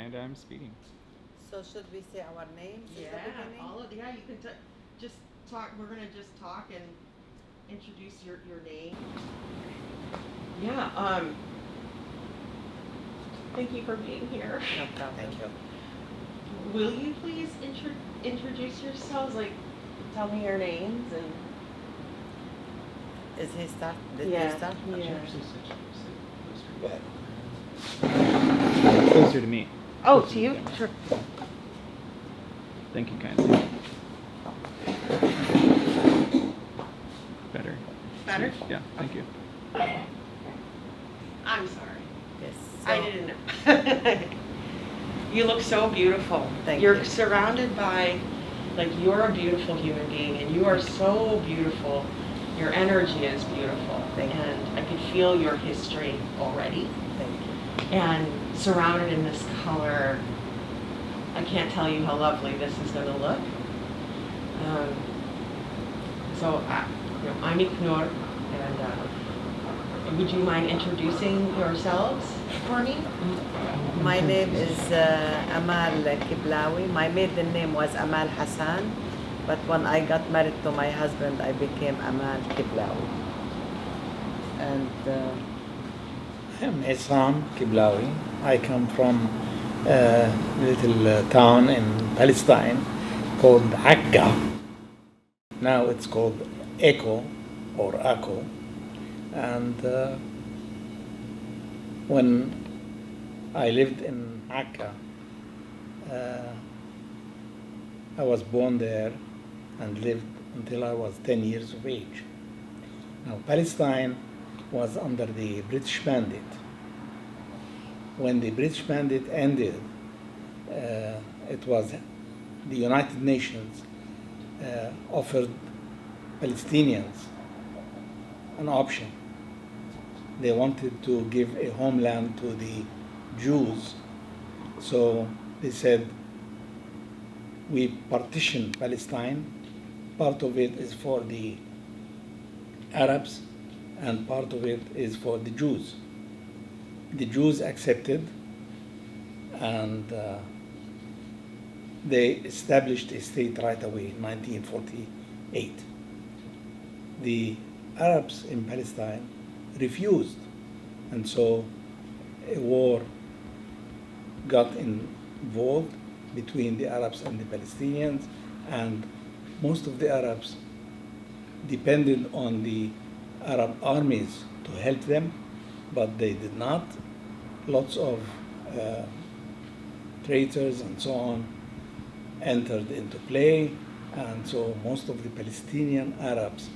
and I'm speeding. So should we say our names in the beginning? You can just talk. We're gonna just talk and introduce your name. Yeah. Thank you for being here. No problem. Thank you. Will you please introduce yourselves? Like, tell me your names and. Is he start? Did Yeah. you start? Yeah. Closer to me. Oh, Closer to you? the camera. Sure. Thank you kindly. Better. Better? Yeah, thank you. I'm sorry. Yes. I So- didn't know. You look so beautiful. Thank You're you. surrounded by, like, you're a beautiful human being, and you are so beautiful. Your energy is beautiful. Thank you. And I could feel your history already. Thank you. And surrounded in this color, I can't tell you how lovely this is going to look. I'm Iknur, and would you mind introducing yourselves for me? My name is Amal Kiblawi. My maiden name was Amal Hassan, but when I got married to my husband, I became Amal Kiblawi. And I'm Isam Kiblawi. I come from a little town in Palestine called Akka. Now it's called Echo or Akko. And when I lived in Akka, I was born there and lived until I was 10 years of age. Now, Palestine was under the British Mandate. When the British Mandate ended, it was the United Nations offered Palestinians an option. They wanted to give a homeland to the Jews, so they said, we partition Palestine. Part of it is for the Arabs and part of it is for the Jews. The Jews accepted, and they established a state right away in 1948. The Arabs in Palestine refused, and so a war got involved between the Arabs and the Palestinians, and most of the Arabs depended on the Arab armies to help them, but they did not. Lots of traitors and so on entered into play, and so most of the Palestinian Arabs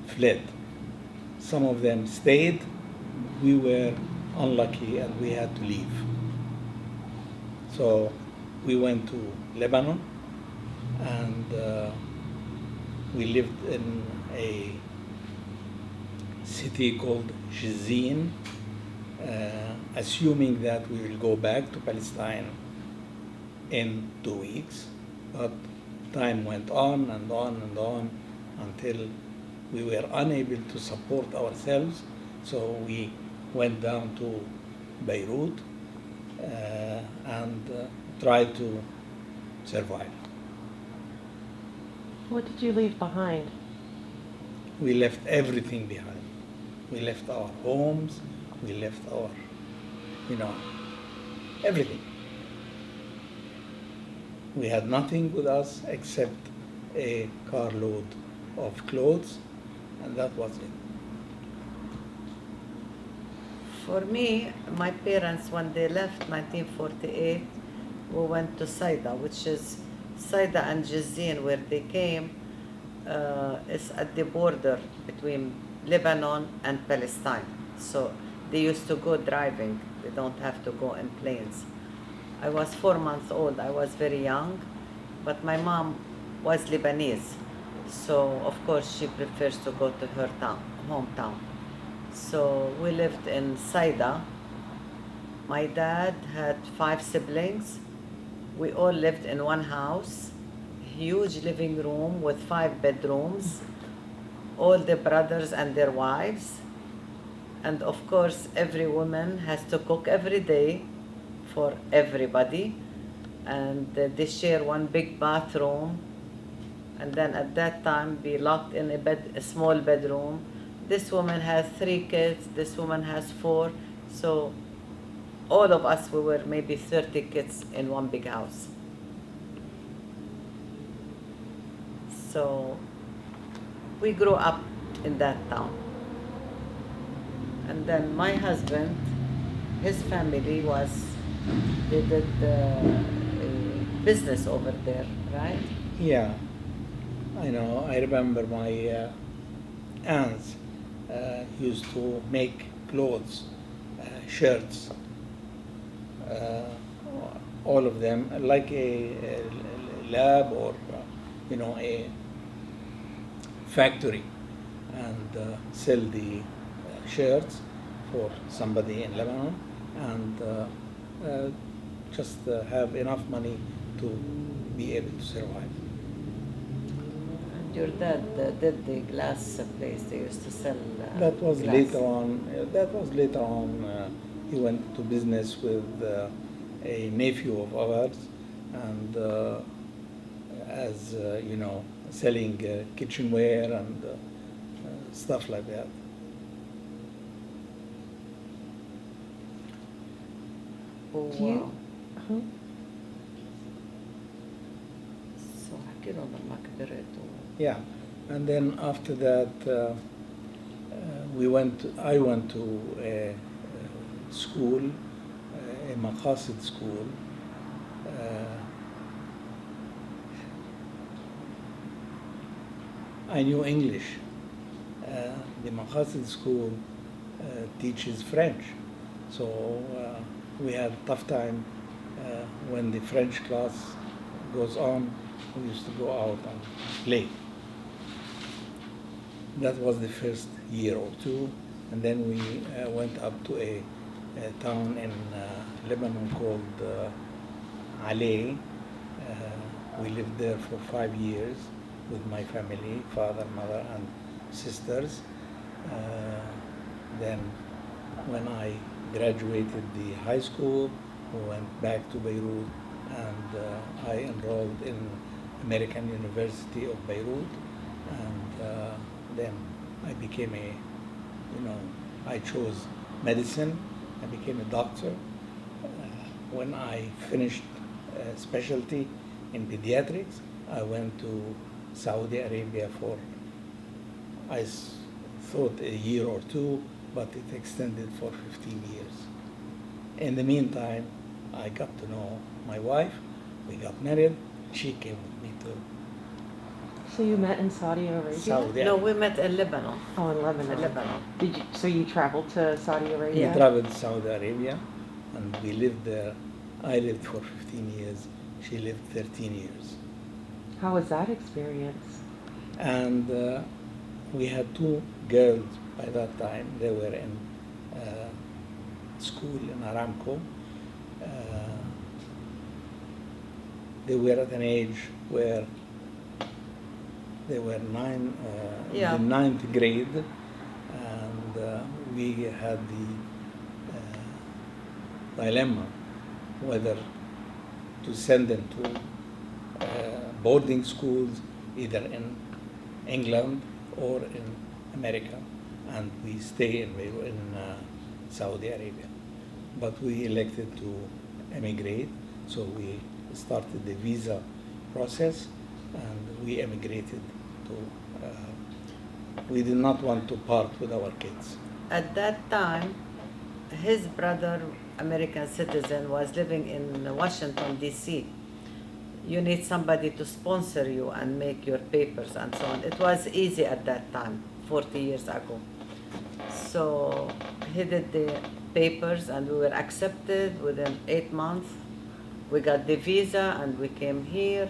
fled. Some of them stayed. We were unlucky and we had to leave. So we went to Lebanon, and we lived in a city called Jizin, assuming that we will go back to Palestine in 2 weeks. But time went on and on and on until we were unable to support ourselves. So we went down to Beirut and tried to survive. What did you leave behind? We left everything behind. We left our homes, we left our, everything. We had nothing with us except a carload of clothes, and that was it. for me, my parents, when they left 1948, we went to Saida, which is Saida and Jizin, where they came, is at the border between Lebanon and Palestine. So they used to go driving. They don't have to go in planes. I was 4 months old. I was very young, but my mom was Lebanese. So of course she prefers to go to her hometown. So we lived in Saida. My dad had 5 siblings. We all lived in one house, huge living room with 5 bedrooms, all the brothers and their wives. And of course, every woman has to cook every day for everybody, and they share one big bathroom. And then at that time, be locked in a small bedroom. This woman has 3 kids. This woman has 4. So all of us, we were maybe 30 kids in one big house. So we grew up in that town. And then my husband, his family they did business over there, right? Yeah, I know. I remember my aunts used to make clothes, shirts, all of them, like a lab or a factory, and sell the shirts for somebody in Lebanon, and just have enough money to be able to survive. And your dad did the glass place. They used to sell That was glass. later on. He went to business with a nephew of ours, and as selling kitchenware and stuff like that. Oh, Do you- wow. Huh? So حكي لهم لما كبرت Yeah, and then after that, I went to a school, a Maqasid school. I knew English. The Maqasid school teaches French, so we had a tough time when the French class goes on. We used to go out and play. That was the first year or two, and then we went up to a town in Lebanon called Ale. We lived there for 5 years with my family, father, mother, and sisters. Then when I graduated the high school, we went back to Beirut, and I enrolled in American University of Beirut, and then I became I chose medicine. I became a doctor. When I finished specialty in pediatrics, I went to Saudi Arabia for, thought a year or two, but it extended for 15 years. In the meantime, I got to know my wife. We got married. She came with me to So you met in Saudi Arabia? Saudi No, Arabia. we met in Lebanon. Oh, in Lebanon. Lebanon. So you traveled to Saudi Arabia? Yeah. We traveled to Saudi Arabia, and we lived there. I lived for 15 years. She lived 13 years. How was that experience? And we had 2 girls by that time. They were in school in Aramco. They were at an age where they were in the 9th grade, and we had the dilemma whether to send them to boarding schools, either in England or in America, and we stay in Saudi Arabia. But we elected to emigrate, so we started the visa process, and we emigrated to. We did not want to part with our kids. At that time, his brother, American citizen, was living in Washington, D.C. You need somebody to sponsor you and make your papers and so on. It was easy at that time, 40 years ago. So he did the papers, and we were accepted within 8 months. We got the visa, and we came here.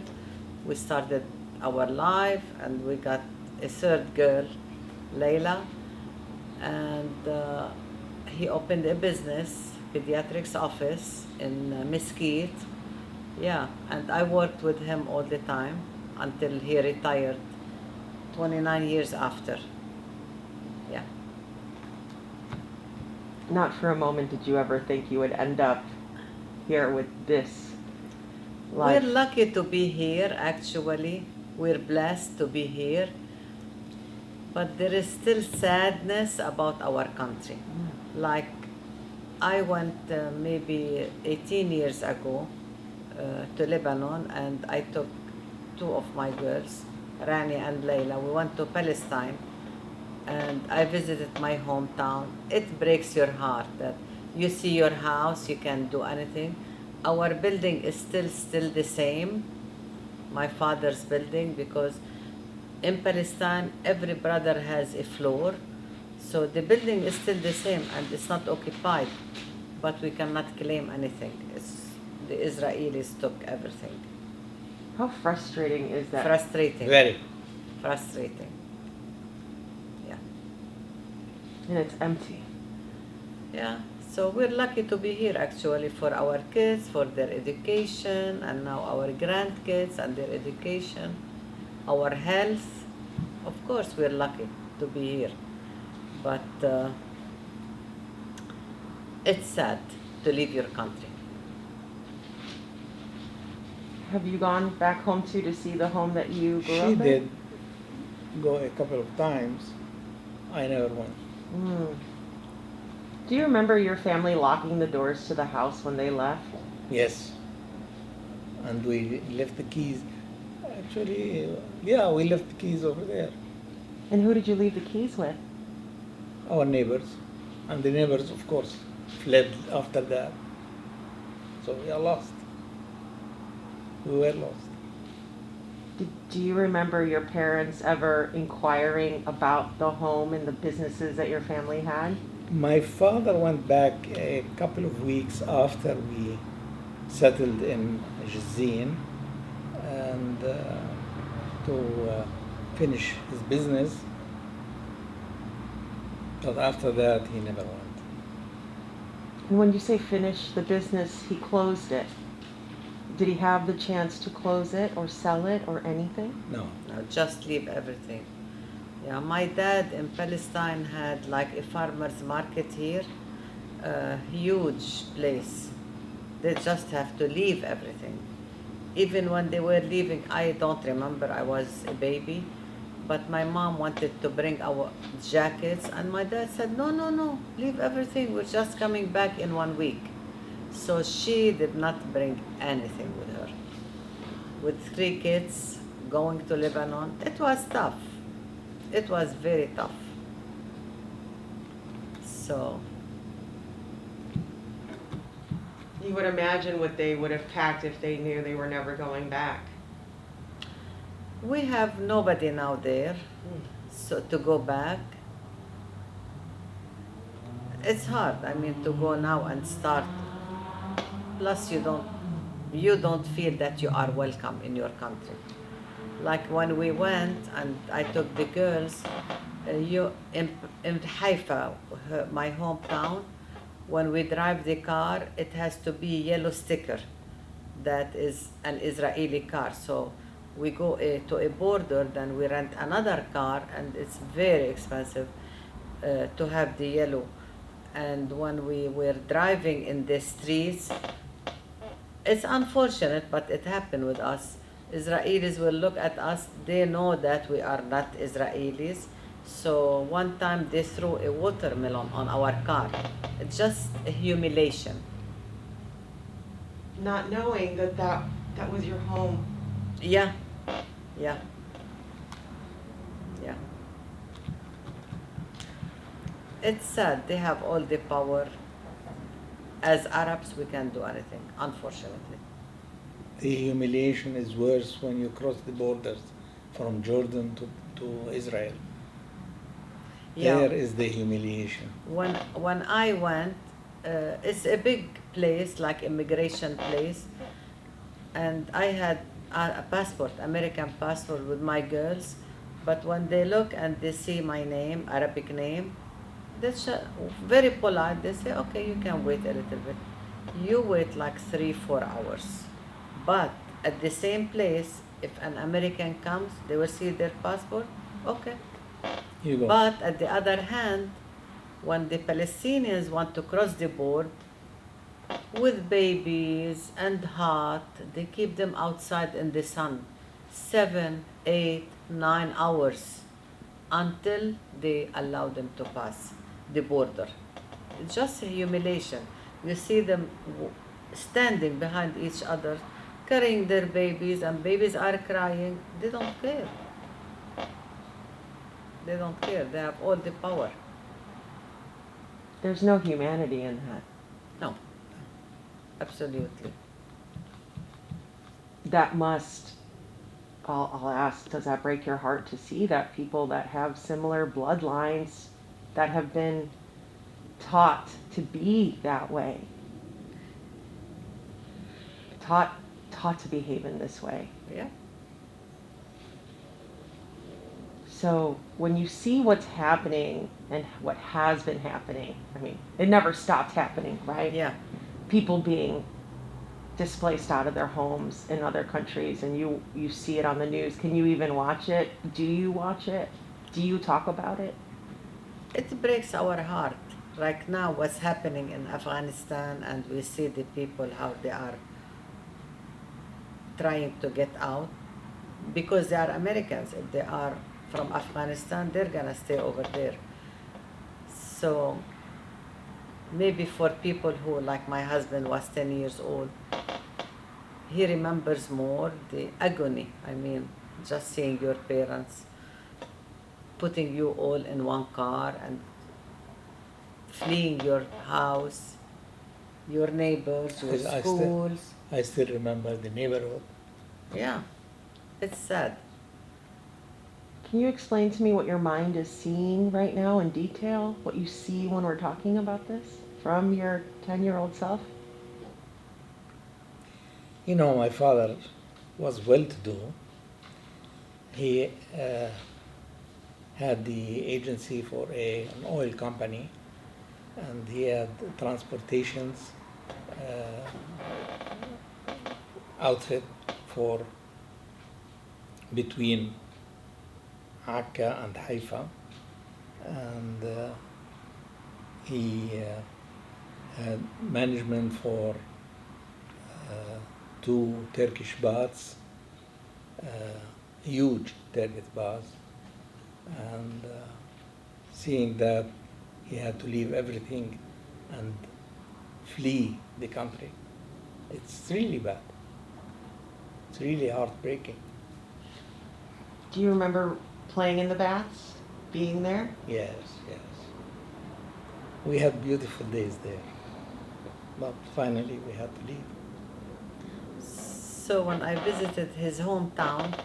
We started our life, and we got a 3rd girl, Layla, and he opened a business, pediatrics office in Mesquite. Yeah, and I worked with him all the time until he retired 29 years after. Yeah. Not for a moment did you ever think you would end up here with this We're life? lucky to be here, actually. We're blessed to be here. But there is still sadness about our country. Like, I went maybe 18 years ago to Lebanon, and I took two of my girls, Rani and Layla. We went to Palestine, and I visited my hometown. It breaks your heart that you see your house, you can do anything. Our building is still the same, my father's building, because in Palestine every brother has a floor, so the building is still the same and it's not occupied, but we cannot claim anything. The Israelis took everything. How frustrating is that? Frustrating. Very. Frustrating. Yeah. And it's empty. Yeah. So we're lucky to be here actually for our kids, for their education, and now our grandkids and their education, our health. Of course, we're lucky to be here. But it's sad to leave your country. Have you gone back home too to see the home that you grew up She in? did go a couple of times. I never went. Mm. Do you remember your family locking the doors to the house when they left? Yes. And we left the keys. Actually, yeah, we left the keys over there. And who did you leave the keys with? Our neighbors. And the neighbors, of course, fled after that. So we are lost. We were lost. Do you remember your parents ever inquiring about the home and the businesses that your family had? My father went back a couple of weeks after we settled in Jazin and to finish his business. But after that, he never went. And when you say finish the business, he closed it. Did he have the chance to close it or sell it or anything? No. No, just leave everything. Yeah, my dad in Palestine had like a farmer's market here, a huge place. They just have to leave everything. Even when they were leaving, I don't remember, I was a baby, but my mom wanted to bring our jackets, and my dad said, no, leave everything, we're just coming back in 1 week. So she did not bring anything with her. With 3 kids, going to Lebanon, it was tough. It was very tough. So, You would imagine what they would have packed if they knew they were never going back. we have nobody now there, so to go back, it's hard. I mean, to go now and start. Plus, you don't feel that you are welcome in your country. Like when we went and I took the girls, in Haifa, my hometown, when we drive the car, it has to be yellow sticker. That is an Israeli car. So we go to a border, then we rent another car, and it's very expensive to have the yellow. And when we were driving in the streets, it's unfortunate, but it happened with us. Israelis will look at us, they know that we are not Israelis. So one time they threw a watermelon on our car. It's just a humiliation. Not knowing that was your home. Yeah. It's sad, they have all the power. As Arabs, we can't do anything, unfortunately. The humiliation is worse when you cross the borders from Jordan to Israel. Yeah. There is the humiliation. When I went, it's a big place, like immigration place, and I had a passport, American passport with my girls, but when they look and they see my name, Arabic name, they're very polite. They say, okay, you can wait a little bit. You wait like 3-4 hours. But at the same place, if an American comes, they will see their passport, okay. You go. But at the other hand, when the Palestinians want to cross the border, with babies and hot. They keep them outside in the sun 7, 8, 9 hours until they allow them to pass the border. It's just a humiliation. You see them standing behind each other, carrying their babies, and babies are crying. They don't care. They don't care. They have all the power. There's no humanity in that. No, absolutely. That must, I'll ask, does that break your heart to see that people that have similar bloodlines that have been taught to be that way, taught to behave in this way? Yeah. So when you see what's happening and what has been happening, I mean, it never stopped happening, right? Yeah. People being displaced out of their homes in other countries, and you see it on the news. Can you even watch it? Do you watch it? Do you talk about it? It breaks our heart. Like now, what's happening in Afghanistan, and we see the people how they are trying to get out because they are Americans. If they are from Afghanistan, they're gonna stay over there. So maybe for people who, like my husband was 10 years old, he remembers more the agony. I mean, just seeing your parents putting you all in one car and fleeing your house, your neighbors, your schools. I still remember the neighborhood. Yeah, it's sad. Can you explain to me what your mind is seeing right now in detail? What you see when we're talking about this from your 10-year-old self? You know, my father was well-to-do. He had the agency for an oil company, and he had transportations outfit for between Akka and Haifa, and he had management for 2 Turkish baths, huge Turkish baths, and seeing that he had to leave everything and flee the country. It's really bad. It's really heartbreaking. Do you remember playing in the baths, being there? Yes, yes. We had beautiful days there, but finally we had to leave. So when I visited his hometown,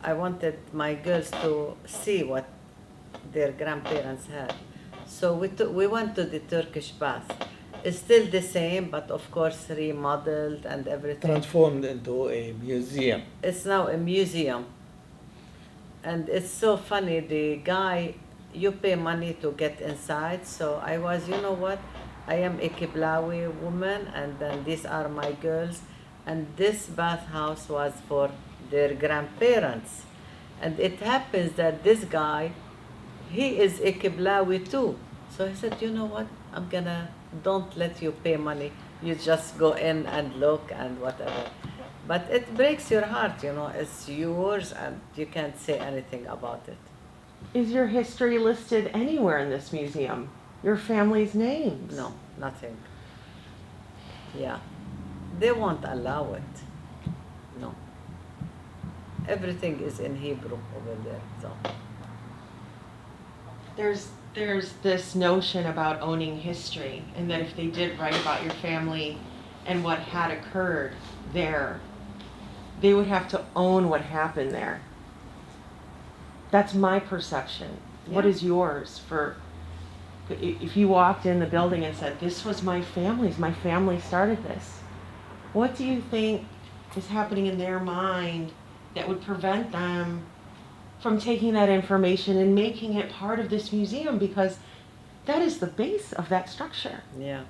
I wanted my girls to see what their grandparents had. So we went to the Turkish bath. It's still the same, but of course remodeled and everything. Transformed into a museum. It's now a museum. And it's so funny, the guy, you pay money to get inside. So I was, you know what, I am a Kiblawi woman, and then these are my girls. And this bathhouse was for their grandparents. And it happens that this guy, he is a Kiblawi too. So he said, you know what, don't let you pay money. You just go in and look and whatever. But it breaks your heart, you know, it's yours and you can't say anything about it. Is your history listed anywhere in this museum? Your family's names? No, nothing. Yeah. They won't allow it. No. Everything is in Hebrew over there, so. There's this notion about owning history, and that if they did write about your family and what had occurred there, they would have to own what happened there. That's my perception. Yeah. What is yours? If you walked in the building and said, this was my family started this, what do you think is happening in their mind that would prevent them from taking that information and making it part of this museum? Because that is the base of that structure. Yeah.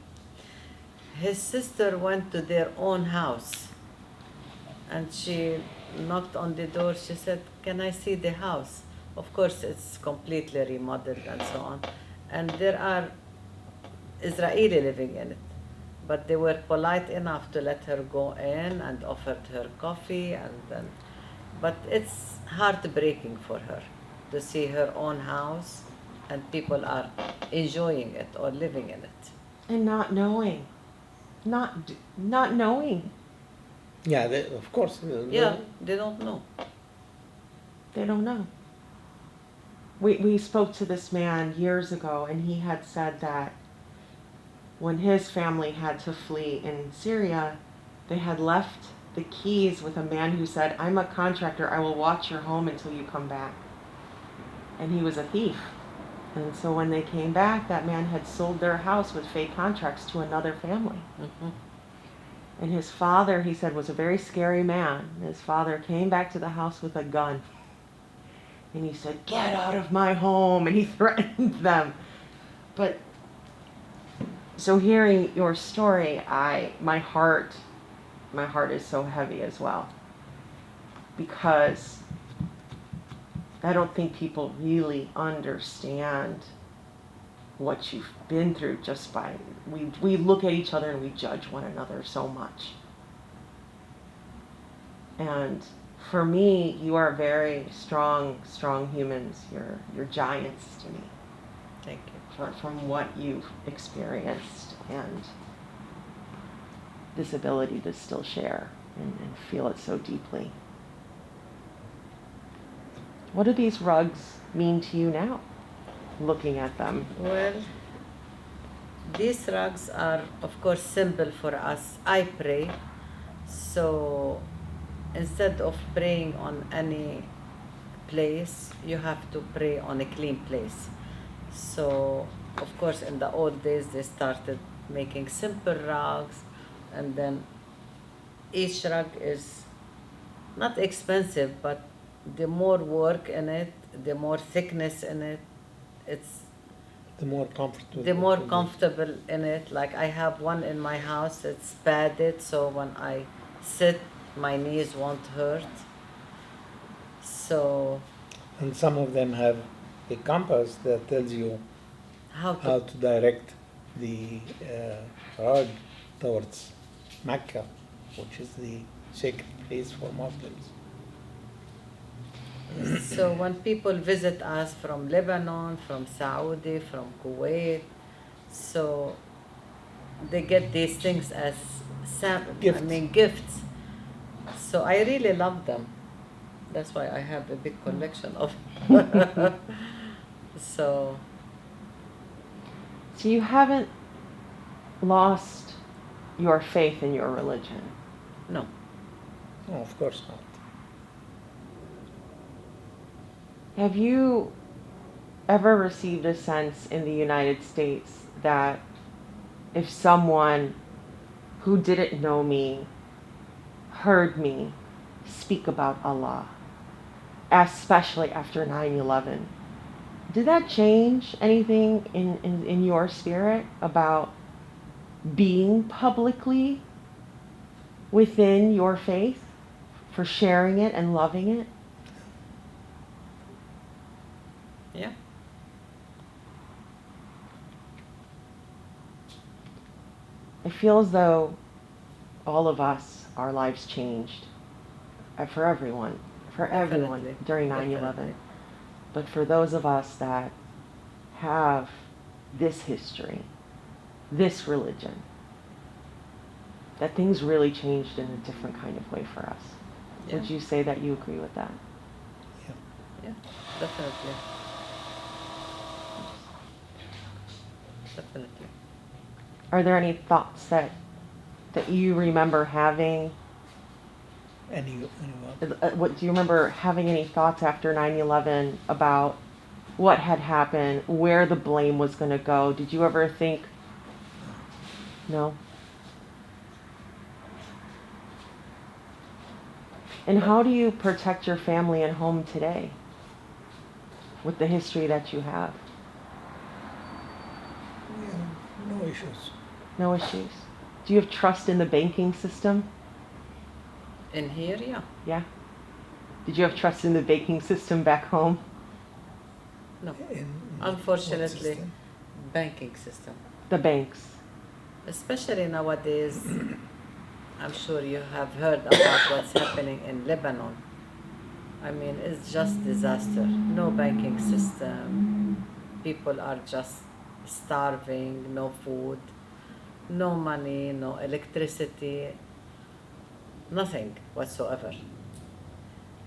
His sister went to their own house and she knocked on the door. She said, can I see the house? Of course, it's completely remodeled and so on. And there are Israeli living in it. but they were polite enough to let her go in and offered her coffee, and then, but it's heartbreaking for her to see her own house and people are enjoying it or living in it. And not knowing. Not knowing. Yeah, of course. Yeah, they don't know. They don't know. We spoke to this man years ago, and he had said that when his family had to flee in Syria, they had left the keys with a man who said, "I'm a contractor, I will watch your home until you come back." And he was a thief. And so when they came back, that man had sold their house with fake contracts to another family. Mhm. And his father, he said, was a very scary man. His father came back to the house with a gun. And he said, "Get out of my home." And he threatened them. But so hearing your story, my heart is so heavy as well. Because I don't think people really understand what you've been through just by, we look at each other and we judge one another so much. And for me, you are very strong humans. You're giants to me. Thank you. From what you've experienced and this ability to still share and feel it so deeply. What do these rugs mean to you now, looking at them? Well, these rugs are, of course, simple for us. I pray, so instead of praying on any place, you have to pray on a clean place. So, of course, in the old days, they started making simple rugs, and then each rug is not expensive, but the more work in it, the more thickness in it, it's the more comfortable. the more comfortable in it. Like I have one in my house, it's padded, so when I sit, my knees won't hurt. So And some of them have a compass that tells you how how to to direct the rug towards Mecca, which is the sacred place for Muslims. so when people visit us from Lebanon, from Saudi, from Kuwait, so they get these things as Gifts. gifts. So I really love them. That's why I have a big collection of. So So you haven't lost your faith in your religion. no, No, of course not. Have you ever received a sense in the United States that if someone who didn't know me heard me speak about Allah, especially after 9/11, did that change anything in your spirit about being publicly within your faith, for sharing it and loving it? yeah, I feel as though all of us, our lives changed. For everyone Definitely. during 9/11. But for those of us that have this history, this religion, that things really changed in a different kind of way for us. Yeah. Would you say that you agree with that? yeah, definitely. Definitely. Are there any thoughts that you remember having? What do you remember having any thoughts after 9/11 about what had happened, where the blame was going to go? Did you ever think? No. And how do you protect your family and home today with the history that you have? No issues. No issues. Do you have trust in the banking system? In here, yeah. Yeah. Did you have trust in the banking system back home? No. In Unfortunately, what system? banking system. The banks. Especially nowadays, I'm sure you have heard about what's happening in Lebanon. I mean, it's just disaster. No banking system. People are just starving, no food, no money, no electricity, nothing whatsoever.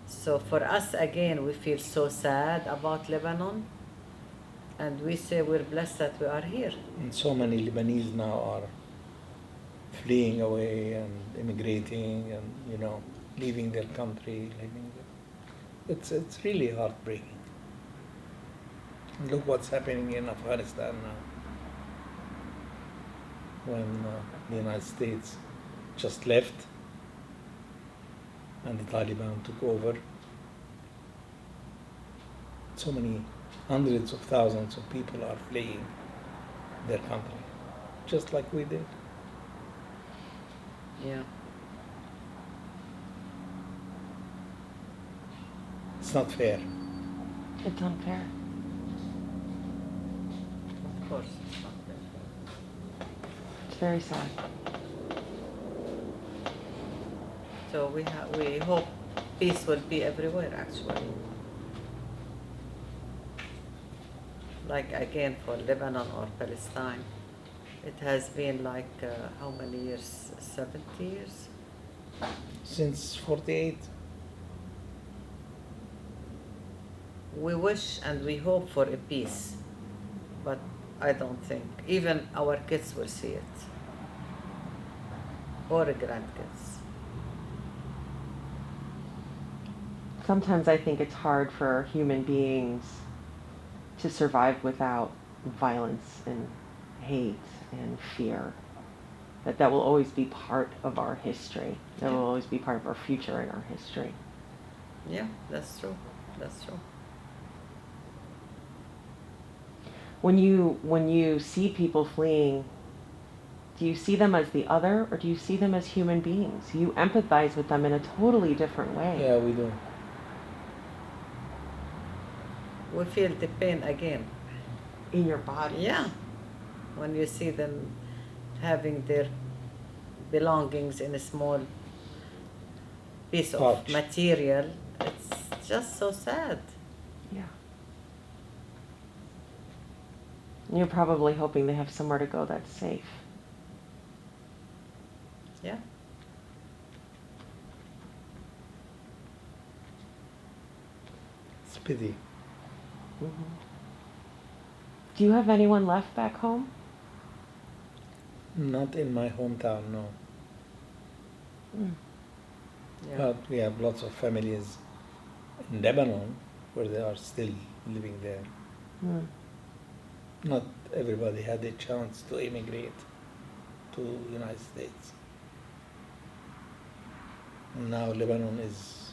So for us, again, we feel so sad about Lebanon, and we say we're blessed that we are here. And so many Lebanese now are fleeing away and immigrating and, leaving their country, it's really heartbreaking. Look what's happening in Afghanistan now. When the United States just left and the Taliban took over, so many hundreds of thousands of people are fleeing their country, just like we did. Yeah. It's not fair. It's unfair. Of course. It's very sad. So we hope peace will be everywhere, actually. Like again for Lebanon or Palestine, it has been like how many years? 70 years? Since 48, We wish and we hope for a peace, but I don't think even our kids will see it, or grandkids. Sometimes I think it's hard for human beings to survive without violence and hate and fear. That will always be part of our history. That will always be part of our future and our history. Yeah, that's true. That's true. When you see people fleeing, do you see them as the other, or do you see them as human beings? You empathize with them in a totally different way. yeah, we do. We feel the pain again. In your body. Yeah, when you see them having their belongings in a small piece of Pouch. material, it's just so sad. Yeah. You're probably hoping they have somewhere to go that's safe. Yeah. It's pity. Mm-hmm. Do you have anyone left back home? Not in my hometown, no. Mm. Yeah. But we have lots of families in Lebanon where they are still living there. Mm. Not everybody had a chance to immigrate to United States. And now Lebanon is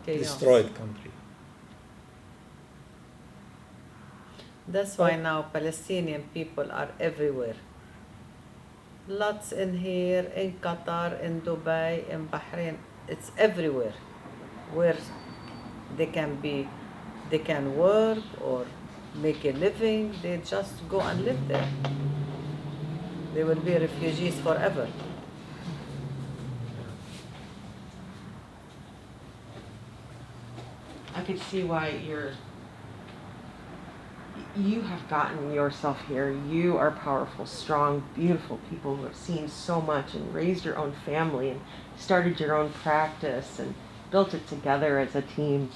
Chaos. destroyed country. That's why now Palestinian people are everywhere. Lots in here, in Qatar, in Dubai, in Bahrain. It's everywhere where they can work or make a living. They just go and live there. They will be refugees forever. I could see why you have gotten yourself here. You are powerful, strong, beautiful people who have seen so much and raised your own family and started your own practice and built it together as a team.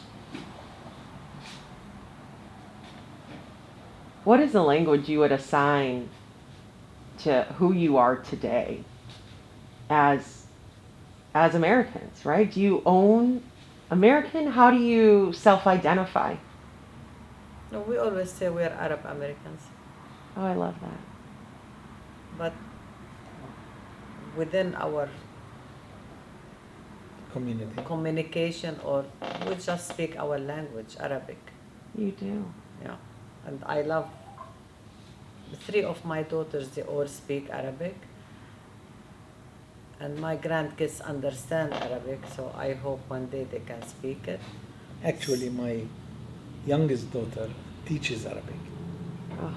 What is the language you would assign to who you are today as Americans, right? Do you own American? How do you self-identify? No, we always say we are Arab Americans, Oh, I love that. but within our Community. communication, or we just speak our language, Arabic. You do. Yeah, and I love the three of my daughters. They all speak Arabic, and my grandkids understand Arabic. So I hope one day they can speak it. Actually, my youngest daughter teaches Arabic. Oh,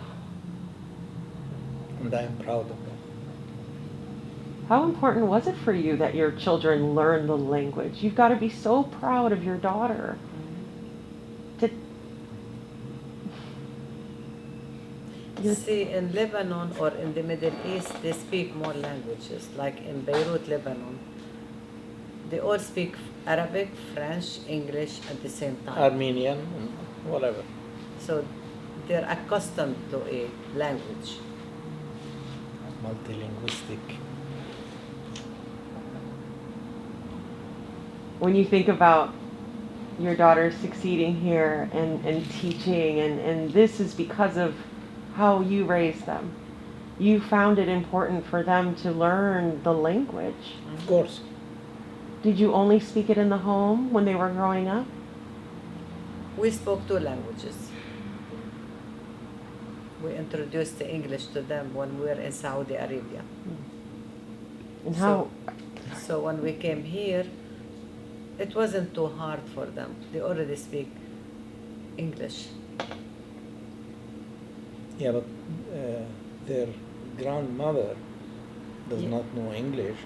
and I am proud of that. How important was it for you that your children learn the language? You've got to be so proud of your daughter. To You see, in Lebanon or in the Middle East, they speak more languages. Like in Beirut, Lebanon, they all speak Arabic, French, English at the same time. Armenian, and whatever. So they're accustomed to a language. Multilinguistic. when you think about your daughter succeeding here and teaching, and this is because of how you raised them. You found it important for them to learn the language. Of course. Did you only speak it in the home when they were growing up? We spoke two languages. We introduced the English to them when we were in Saudi Arabia. And how? So when we came here, it wasn't too hard for them. They already speak English. Yeah, but their grandmother does Yeah. not know English,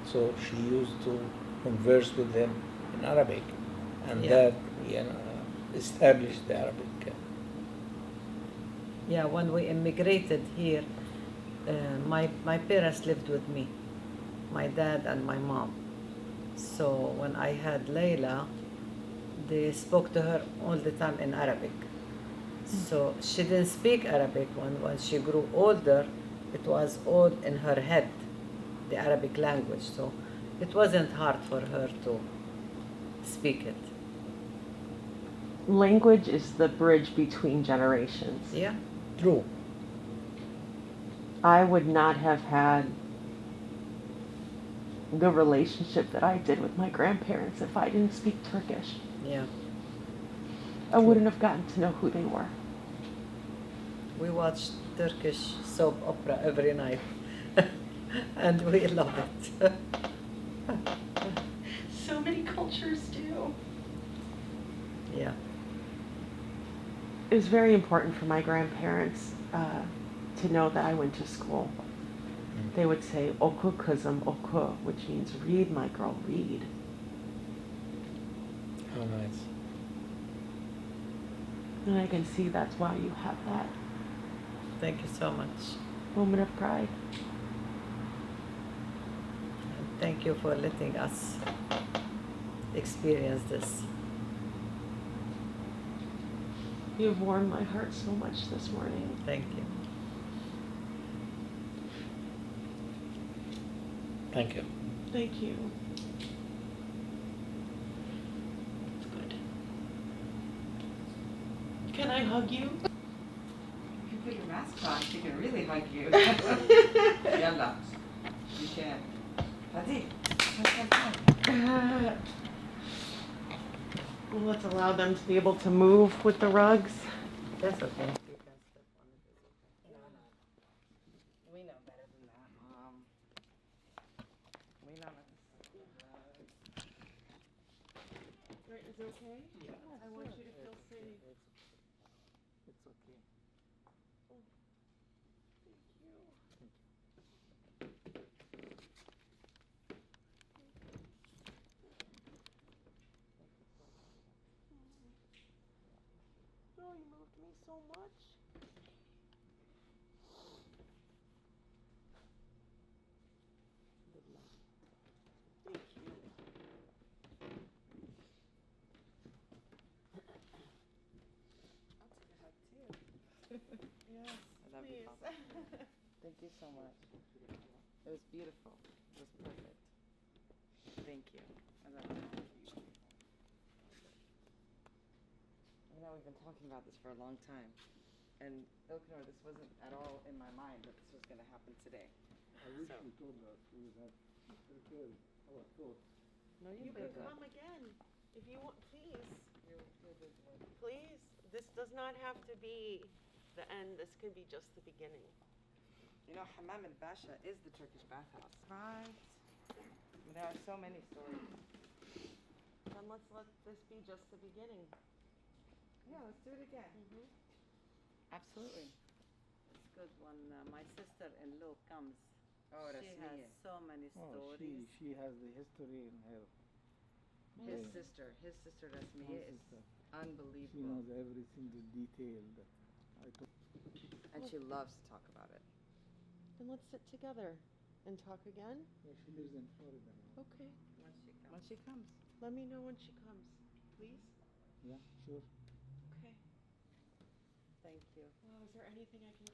so she used to converse with them in Arabic, and Yeah. that established the Arabic. Yeah, when we immigrated here, my parents lived with me, my dad and my mom. So when I had Layla, they spoke to her all the time in Arabic. So she didn't speak Arabic. When she grew older, it was all in her head, the Arabic language. So it wasn't hard for her to speak it. Language is the bridge between generations. Yeah. True. I would not have had the relationship that I did with my grandparents if I didn't speak Turkish. Yeah. I wouldn't have gotten to know who they were. We watched Turkish soap opera every night, and we love it. So many cultures do. Yeah. It was very important for my grandparents to know that I went to school. They would say, "Oku kızım oku," which means "read, my girl, read." How nice. And I can see that's why you have that Thank you so much. moment of pride. And thank you for letting us experience this. You've warmed my heart so much this morning. Thank you. Thank you. Thank you. It's good. Can I hug you? If you put your mask on, she can really hug you. Yalla. You can. Hadi. Let's allow them to be able to move with the rugs. That's okay. You can step on it. We know better than that, Mom. We know not to. Right, is it okay? Yeah. I want you to feel safe. It's okay. Oh, you moved me so much. Thank you. I'll take a hug too. Yes, I love you, please. Papa. Thank you so much. It was beautiful. It was perfect. Thank you. I love you. You know, we've been talking about this for a long time. And Elkanor, this wasn't at all in my mind that this was going to happen today. I wish So- we told us we would have prepared our thoughts. No, You can come again if you want, please. Please, this does not have to be the end. This can be just the beginning. You know, Hammam al-Basha is the Turkish bathhouse. Right. There are so many stories. Then let's let this be just the beginning. Yeah, let's do it again. Absolutely. good when my sister-in-law comes. Oh, She has Rasmiya. so many Oh, stories. she has the history in her. His brain. sister My Rasmiya is sister. She unbelievable. knows every single detail that I told. And she loves to talk about it. Then let's sit together and talk again. Yeah, she lives in Florida now. Okay. When she comes. When she comes. Let me know when she comes, please. Yeah, sure. Okay. Thank you. Well, is there anything I can